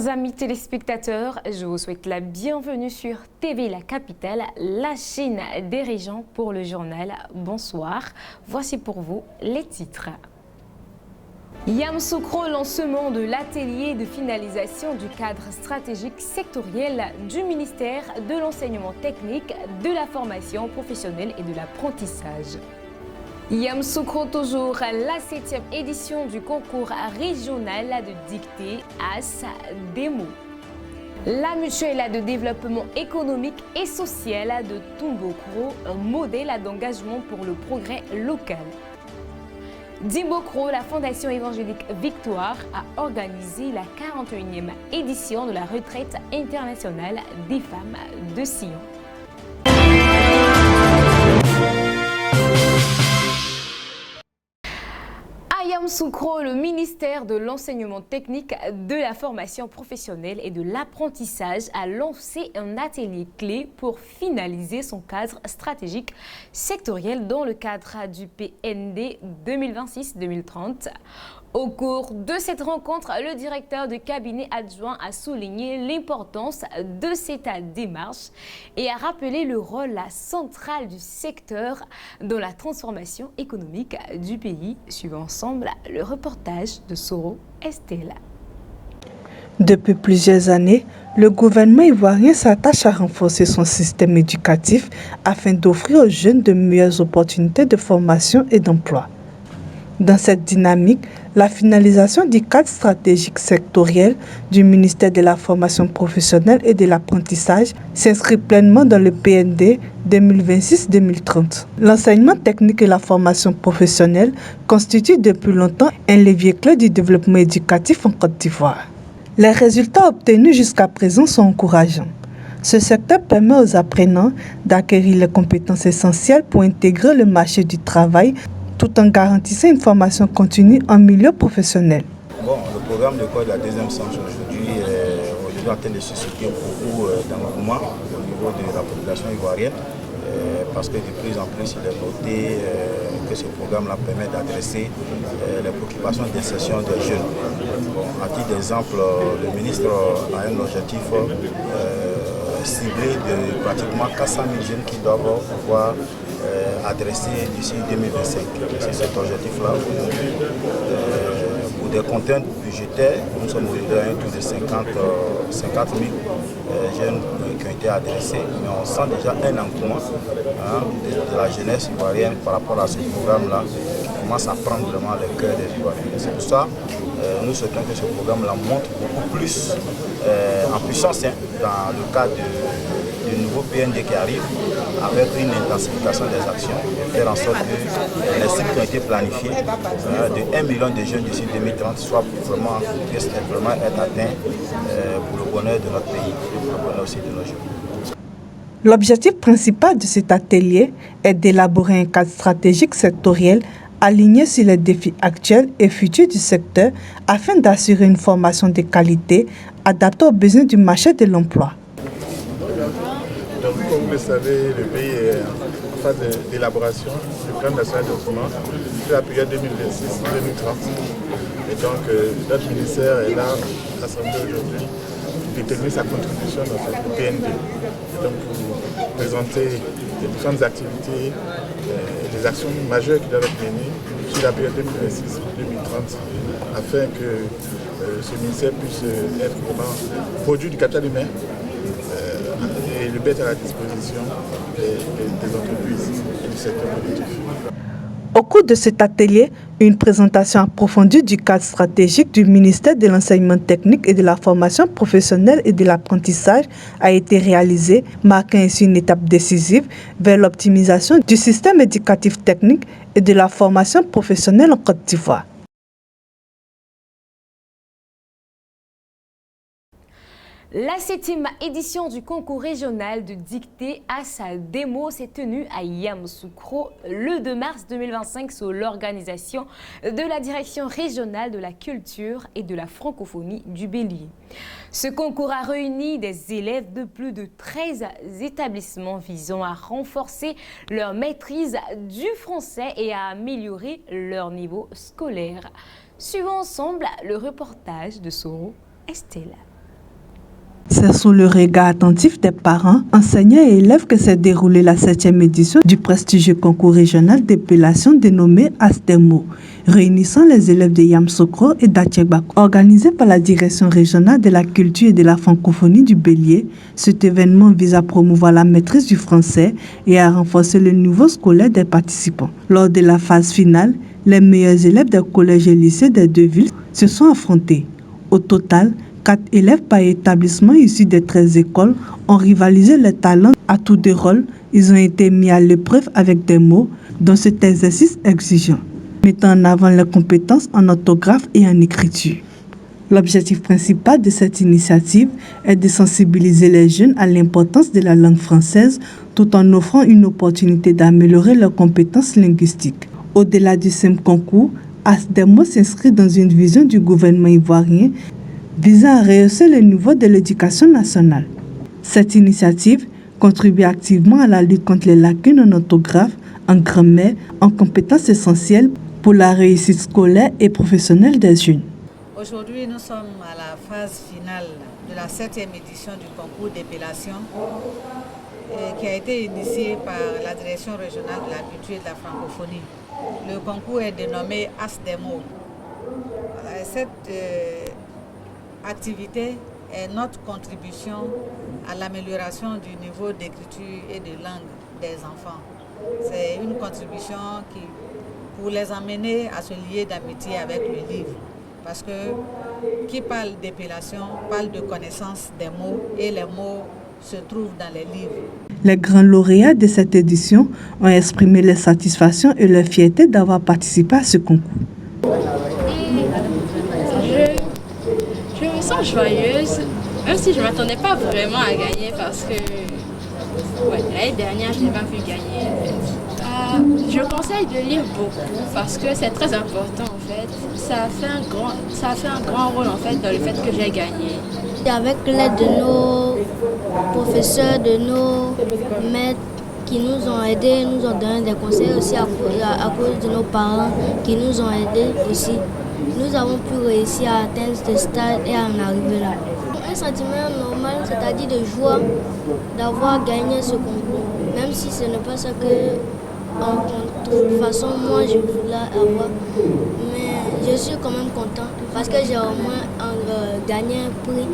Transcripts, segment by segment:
Chers amis téléspectateurs, je vous souhaite la bienvenue sur TV La Capitale, la chaîne des régions pour le journal. Bonsoir, voici pour vous les titres. Yamoussoukro, lancement de l'atelier de finalisation du cadre stratégique sectoriel du ministère de l'enseignement technique, de la formation professionnelle et de l'apprentissage. Yamoussoukro toujours, la 7e édition du concours régional de dictée AS Demo. La mutuelle de développement économique et social de Tombokro, un modèle d'engagement pour le progrès local. Dimbokro, la Fondation évangélique Victoire a organisé la 41e édition de la retraite internationale des femmes de Sion. À Yamoussoukro, le ministère de l'enseignement technique, de la formation professionnelle et de l'apprentissage a lancé un atelier clé pour finaliser son cadre stratégique sectoriel dans le cadre du PND 2026-2030. Au cours de cette rencontre, le directeur de cabinet adjoint a souligné l'importance de cette démarche et a rappelé le rôle central du secteur dans la transformation économique du pays. Suivons ensemble le reportage de Soro Estella. Depuis plusieurs années, le gouvernement ivoirien s'attache à renforcer son système éducatif afin d'offrir aux jeunes de meilleures opportunités de formation et d'emploi. Dans cette dynamique, la finalisation du cadre stratégique sectoriel du ministère de la formation professionnelle et de l'apprentissage s'inscrit pleinement dans le PND 2026-2030. L'enseignement technique et la formation professionnelle constituent depuis longtemps un levier clé du développement éducatif en Côte d'Ivoire. Les résultats obtenus jusqu'à présent sont encourageants. Ce secteur permet aux apprenants d'acquérir les compétences essentielles pour intégrer le marché du travail tout en garantissant une formation continue en milieu professionnel. Bon, le programme de l'école de la deuxième science aujourd'hui est en train de susciter beaucoup d'engouement au niveau de la population ivoirienne parce que de plus en plus il est noté que ce programme-là permet d'adresser les préoccupations d'insertion des jeunes. Bon, à titre d'exemple, le ministre a un objectif ciblé de pratiquement 400 000 jeunes qui doivent pouvoir adressé d'ici 2025. C'est cet objectif-là. Pour des contraintes budgétaires, nous sommes arrivés à un tour de 50 000 jeunes qui ont été adressés, mais on sent déjà un engouement de la jeunesse ivoirienne par rapport à ce programme-là qui commence à prendre vraiment le cœur des Ivoiriens. C'est pour ça nous souhaitons que ce programme-là monte beaucoup plus en puissance dans le cadre du nouveau PND qui arrive, avec une intensification des actions et faire en sorte que les cibles qui ont été planifiées de 1 million de jeunes d'ici 2030 puissent vraiment être atteints pour le bonheur de notre pays et pour le bonheur aussi de nos jeunes. L'objectif principal de cet atelier est d'élaborer un cadre stratégique sectoriel aligné sur les défis actuels et futurs du secteur afin d'assurer une formation de qualité adaptée aux besoins du marché de l'emploi. Donc, comme vous le savez, le pays est en phase d'élaboration du plan national de développement sur la période 2026-2030. Et donc, notre ministère est là, rassemblé aujourd'hui, pour déterminer sa contribution dans ce PND. Et donc, pour présenter les différentes activités et les actions majeures qui doivent être menées sur la période 2026-2030 afin que ce ministère puisse être vraiment produit du capital humain et le mettre à la disposition des entreprises du secteur productif. Au cours de cet atelier, une présentation approfondie du cadre stratégique du ministère de l'enseignement technique et de la formation professionnelle et de l'apprentissage a été réalisée, marquant ainsi une étape décisive vers l'optimisation du système éducatif technique et de la formation professionnelle en Côte d'Ivoire. La 7e édition du concours régional de dictée AS Demo s'est tenue à Yamoussoukro le 2 mars 2025 sous l'organisation de la Direction régionale de la culture et de la francophonie du Bélier. Ce concours a réuni des élèves de plus de 13 établissements visant à renforcer leur maîtrise du français et à améliorer leur niveau scolaire. Suivons ensemble le reportage de Soro Estella. C'est sous le regard attentif des parents, enseignants et élèves que s'est déroulée la 7e édition du prestigieux concours régional d'épellation dénommé ASDEMO, réunissant les élèves de Yamoussoukro et d'Atchekbako. Organisé par la Direction régionale de la culture et de la francophonie du Bélier, cet événement vise à promouvoir la maîtrise du français et à renforcer le niveau scolaire des participants. Lors de la phase finale, les meilleurs élèves des collèges et lycées des deux villes se sont affrontés. Au total, 4 élèves par établissement issus des 13 écoles ont rivalisé les talents à tour de rôle. Ils ont été mis à l'épreuve avec des mots dans cet exercice exigeant, mettant en avant leurs compétences en orthographe et en écriture. L'objectif principal de cette initiative est de sensibiliser les jeunes à l'importance de la langue française tout en offrant une opportunité d'améliorer leurs compétences linguistiques. Au-delà du simple concours, ASDEMO s'inscrit dans une vision du gouvernement ivoirien visant à rehausser le niveau de l'éducation nationale. Cette initiative contribue activement à la lutte contre les lacunes en orthographe, en grammaire, en compétences essentielles pour la réussite scolaire et professionnelle des jeunes. Aujourd'hui, nous sommes à la phase finale de la 7e édition du concours d'épellation qui a été initié par la Direction régionale de la culture et de la francophonie. Le concours est dénommé ASDEMO. Cette activité est notre contribution à l'amélioration du niveau d'écriture et de langue des enfants. C'est une contribution pour les amener à se lier d'amitié avec le livre. Parce que qui parle d'épellation parle de connaissance des mots et les mots se trouvent dans les livres. Les grands lauréats de cette édition ont exprimé leur satisfaction et leur fierté d'avoir participé à ce concours. Je me sens joyeuse, même si je ne m'attendais pas vraiment à gagner parce que l'année dernière, je n'ai pas pu gagner. En fait. Je conseille de lire beaucoup parce que c'est très important en fait. Ça a fait un grand rôle en fait dans le fait que j'ai gagné. Avec l'aide de nos professeurs, de nos maîtres qui nous ont aidés, nous ont donné des conseils aussi à cause de nos parents qui nous ont aidés aussi. Nous avons pu réussir à atteindre ce stade et à en arriver là. Un sentiment normal, c'est-à-dire de joie d'avoir gagné ce concours, même si ce n'est pas ce que de toute façon moi je voulais avoir, mais je suis quand même content parce que j'ai au moins gagné un prix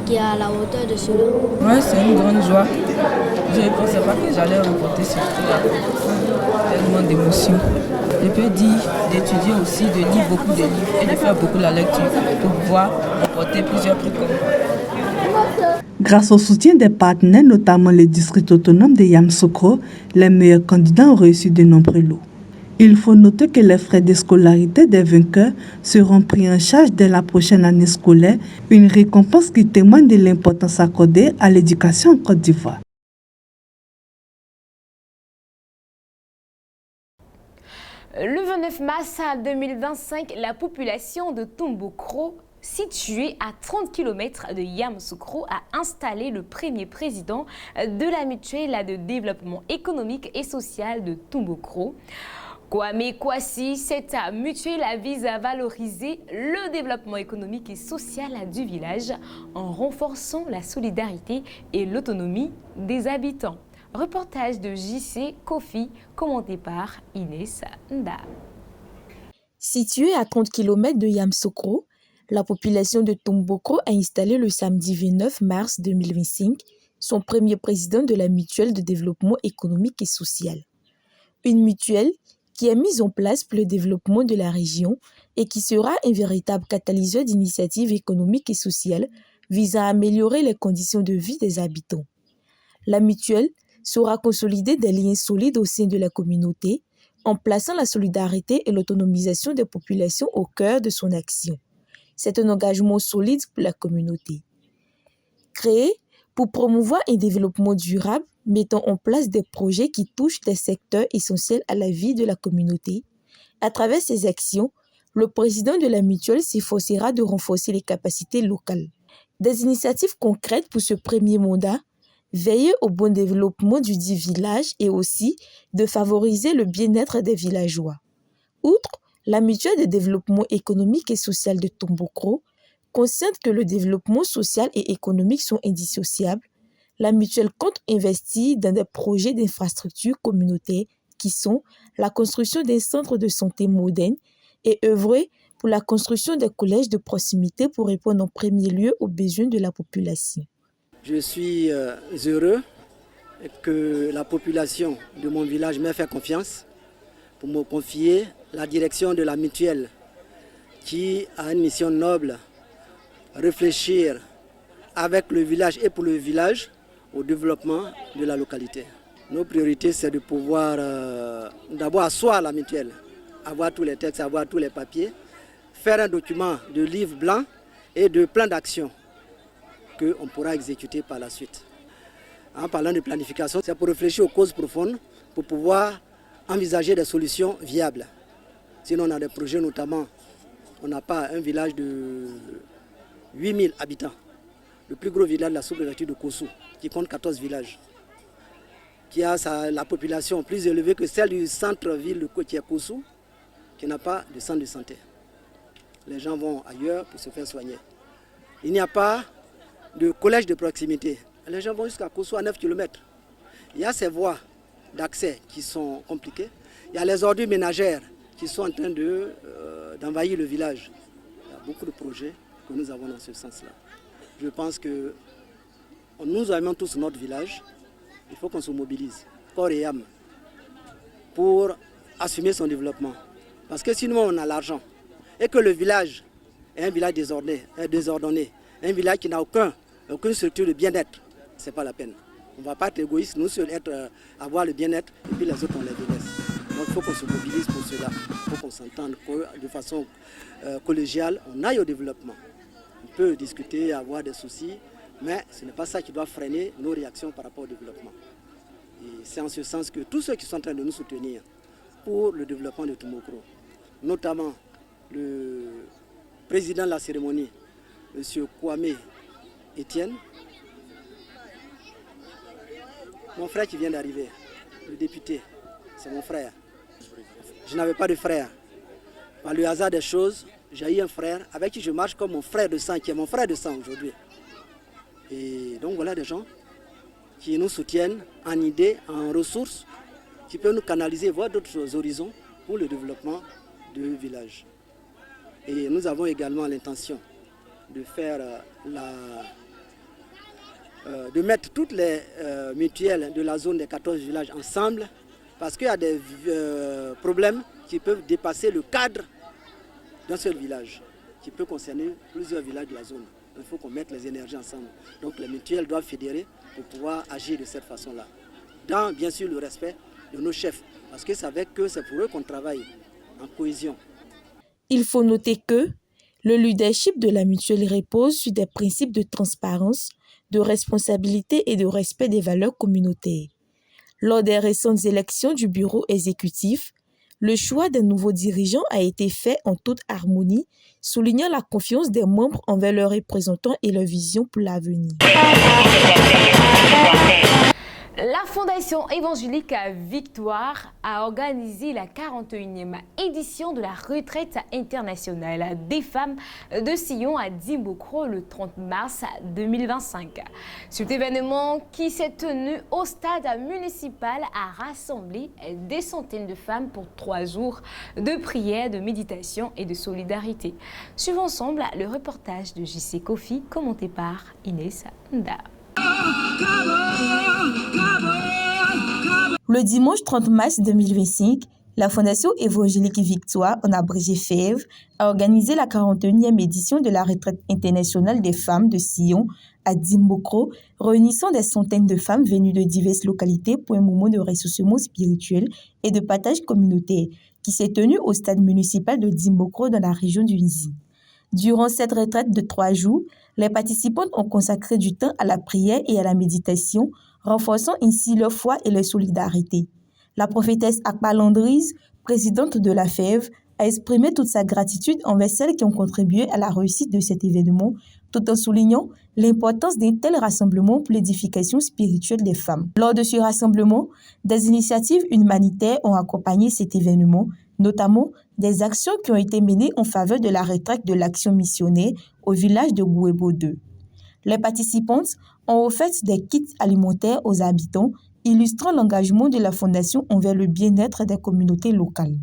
qui est à la hauteur de cela. Ouais, c'est une grande joie. Je ne pensais pas que j'allais remporter ce prix, tellement d'émotions. Je peux dire d'étudier aussi, de lire beaucoup de livres et de faire beaucoup la lecture pour pouvoir remporter plusieurs prix comme moi. Grâce au soutien des partenaires, notamment le district autonome de Yamoussoukro, les meilleurs candidats ont reçu de nombreux lots. Il faut noter que les frais de scolarité des vainqueurs seront pris en charge dès la prochaine année scolaire, une récompense qui témoigne de l'importance accordée à l'éducation en Côte d'Ivoire. Le 29 mars 2025, la population de Tomboucro, située à 30 km de Yamoussoukro, a installé le premier président de la mutuelle de développement économique et social de Tomboucro. Kwame Kwasi, cette mutuelle vise à valoriser le développement économique et social du village en renforçant la solidarité et l'autonomie des habitants. Reportage de JC Kofi, commenté par Inès Nda. Située à 30 km de Yamoussoukro, la population de Tomboucro a installé le samedi 29 mars 2025 son premier président de la mutuelle de développement économique et social. Une mutuelle qui est mise en place pour le développement de la région et qui sera un véritable catalyseur d'initiatives économiques et sociales visant à améliorer les conditions de vie des habitants. La mutuelle saura consolider des liens solides au sein de la communauté en plaçant la solidarité et l'autonomisation des populations au cœur de son action. C'est un engagement solide pour la communauté. Créée pour promouvoir un développement durable, mettant en place des projets qui touchent des secteurs essentiels à la vie de la communauté. À travers ces actions, le président de la mutuelle s'efforcera de renforcer les capacités locales. Des initiatives concrètes pour ce premier mandat, veiller au bon développement du dit village et aussi de favoriser le bien-être des villageois. Outre la mutuelle de développement économique et social de Tomboucro, Consciente que le développement social et économique sont indissociables, la mutuelle compte investir dans des projets d'infrastructures communautaires qui sont la construction d'un centre de santé moderne et œuvrer pour la construction des collèges de proximité pour répondre en premier lieu aux besoins de la population. Je suis heureux que la population de mon village m'ait fait confiance pour me confier la direction de la mutuelle qui a une mission noble, réfléchir avec le village et pour le village au développement de la localité. Nos priorités, c'est de pouvoir d'abord asseoir la mutuelle, avoir tous les textes, avoir tous les papiers, faire un document de livre blanc et de plan d'action qu'on pourra exécuter par la suite. En parlant de planification, c'est pour réfléchir aux causes profondes, pour pouvoir envisager des solutions viables. Sinon, on a des projets, notamment, on n'a pas un village de 8000 habitants. Le plus gros village de la sous-préfecture de Kossou, qui compte 14 villages, qui a la population plus élevée que celle du centre-ville de Kotier Kossou, qui n'a pas de centre de santé. Les gens vont ailleurs pour se faire soigner. Il n'y a pas de collège de proximité. Les gens vont jusqu'à Kossou à 9 km. Il y a ces voies d'accès qui sont compliquées. Il y a les ordures ménagères qui sont en train d'envahir le village. Il y a beaucoup de projets que nous avons dans ce sens-là. Je pense que nous aimons tous notre village. Il faut qu'on se mobilise, corps et âme, pour assumer son développement. Parce que sinon on a l'argent et que le village est un village désordonné, un village qui n'a aucune structure de bien-être, ce n'est pas la peine. On ne va pas être égoïste, nous seuls avoir le bien-être et puis les autres on les délaisse. Donc il faut qu'on se mobilise pour cela, il faut qu'on s'entende de façon collégiale, on aille au développement. On peut discuter, avoir des soucis, mais ce n'est pas ça qui doit freiner nos réactions par rapport au développement. Et c'est en ce sens que tous ceux qui sont en train de nous soutenir pour le développement de Toumbokro, notamment le président de la cérémonie, M. Kwame Etienne, mon frère qui vient d'arriver, le député, c'est mon frère. Je n'avais pas de frère. Par le hasard des choses, j'ai eu un frère avec qui je marche comme mon frère de sang, qui est mon frère de sang aujourd'hui. Et donc voilà des gens qui nous soutiennent en idées, en ressources, qui peuvent nous canaliser, voir d'autres horizons pour le développement du village. Et nous avons également l'intention de faire de mettre toutes les mutuelles de la zone des 14 villages ensemble, parce qu'il y a des problèmes qui peuvent dépasser le cadre d'un seul village, qui peut concerner plusieurs villages de la zone. Il faut qu'on mette les énergies ensemble. Donc les mutuelles doivent fédérer pour pouvoir agir de cette façon-là. Dans bien sûr le respect de nos chefs, parce que c'est avec eux, c'est pour eux qu'on travaille en cohésion. Il faut noter que le leadership de la mutuelle repose sur des principes de transparence, de responsabilité et de respect des valeurs communautaires. Lors des récentes élections du bureau exécutif, le choix des nouveaux dirigeants a été fait en toute harmonie, soulignant la confiance des membres envers leurs représentants et leur vision pour l'avenir. La Fondation évangélique Victoire a organisé la 41e édition de la retraite internationale des femmes de Sion à Dimbokro le 30 mars 2025. Cet événement qui s'est tenu au stade municipal a rassemblé des centaines de femmes pour 3 jours de prière, de méditation et de solidarité. Suivons ensemble le reportage de JC Kofi commenté par Inès Nda. Le dimanche 30 mars 2025, la Fondation évangélique Victoire, en abrégé FEV, a organisé la 41e édition de la retraite internationale des femmes de Sion à Dimbokro, réunissant des centaines de femmes venues de diverses localités pour un moment de ressourcement spirituel et de partage communautaire qui s'est tenu au stade municipal de Dimbokro dans la région du Nzi. Durant cette retraite de 3 jours, les participantes ont consacré du temps à la prière et à la méditation, renforçant ainsi leur foi et leur solidarité. La prophétesse Akpa Landrise, présidente de la FEV, a exprimé toute sa gratitude envers celles qui ont contribué à la réussite de cet événement, tout en soulignant l'importance d'un tel rassemblement pour l'édification spirituelle des femmes. Lors de ce rassemblement, des initiatives humanitaires ont accompagné cet événement, notamment des actions qui ont été menées en faveur de la retraite de l'action missionnaire au village de Gouébo 2. Les participantes ont offert des kits alimentaires aux habitants, illustrant l'engagement de la Fondation envers le bien-être des communautés locales.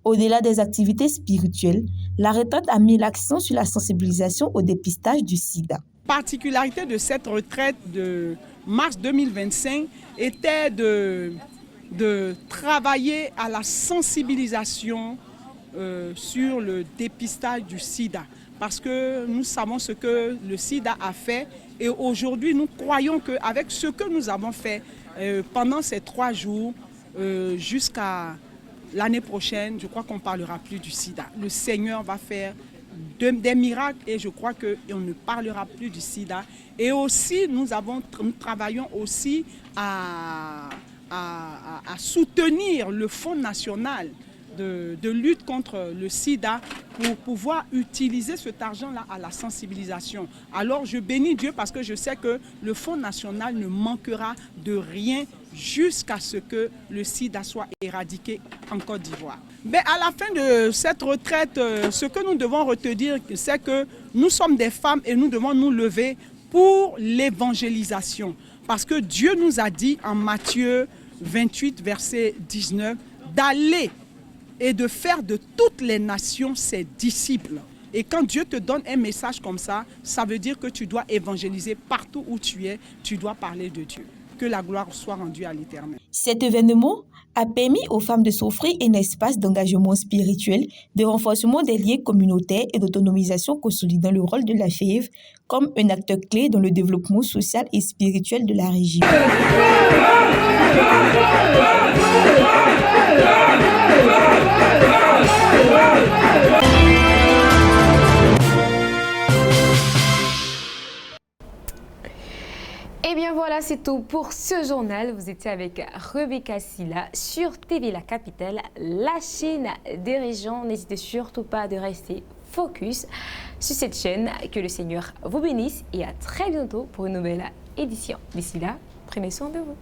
Au-delà des activités spirituelles, la retraite a mis l'accent sur la sensibilisation au dépistage du sida. La particularité de cette retraite de mars 2025 était de travailler à la sensibilisation sur le dépistage du sida. Parce que nous savons ce que le sida a fait et aujourd'hui nous croyons qu'avec ce que nous avons fait pendant ces 3 jours jusqu'à l'année prochaine, je crois qu'on ne parlera plus du sida. Le Seigneur va faire des miracles et je crois qu'on ne parlera plus du sida. Et aussi nous travaillons aussi à soutenir le Fonds national de lutte contre le sida pour pouvoir utiliser cet argent-là à la sensibilisation. Alors je bénis Dieu parce que je sais que le Fonds national ne manquera de rien jusqu'à ce que le sida soit éradiqué en Côte d'Ivoire. Mais à la fin de cette retraite, ce que nous devons retenir, c'est que nous sommes des femmes et nous devons nous lever pour l'évangélisation. Parce que Dieu nous a dit en Matthieu 28, verset 19, d'aller et de faire de toutes les nations ses disciples. Et quand Dieu te donne un message comme ça, ça veut dire que tu dois évangéliser partout où tu es, tu dois parler de Dieu. Que la gloire soit rendue à l'Éternel. Cet événement a permis aux femmes de s'offrir un espace d'engagement spirituel, de renforcement des liens communautaires et d'autonomisation consolidant le rôle de la FEV comme un acteur clé dans le développement social et spirituel de la région. Et bien voilà, c'est tout pour ce journal. Vous étiez avec Rebecca Silla sur TV La Capitale, la chaîne des régions. N'hésitez surtout pas de rester focus sur cette chaîne. Que le Seigneur vous bénisse et à très bientôt pour une nouvelle édition. D'ici là, prenez soin de vous.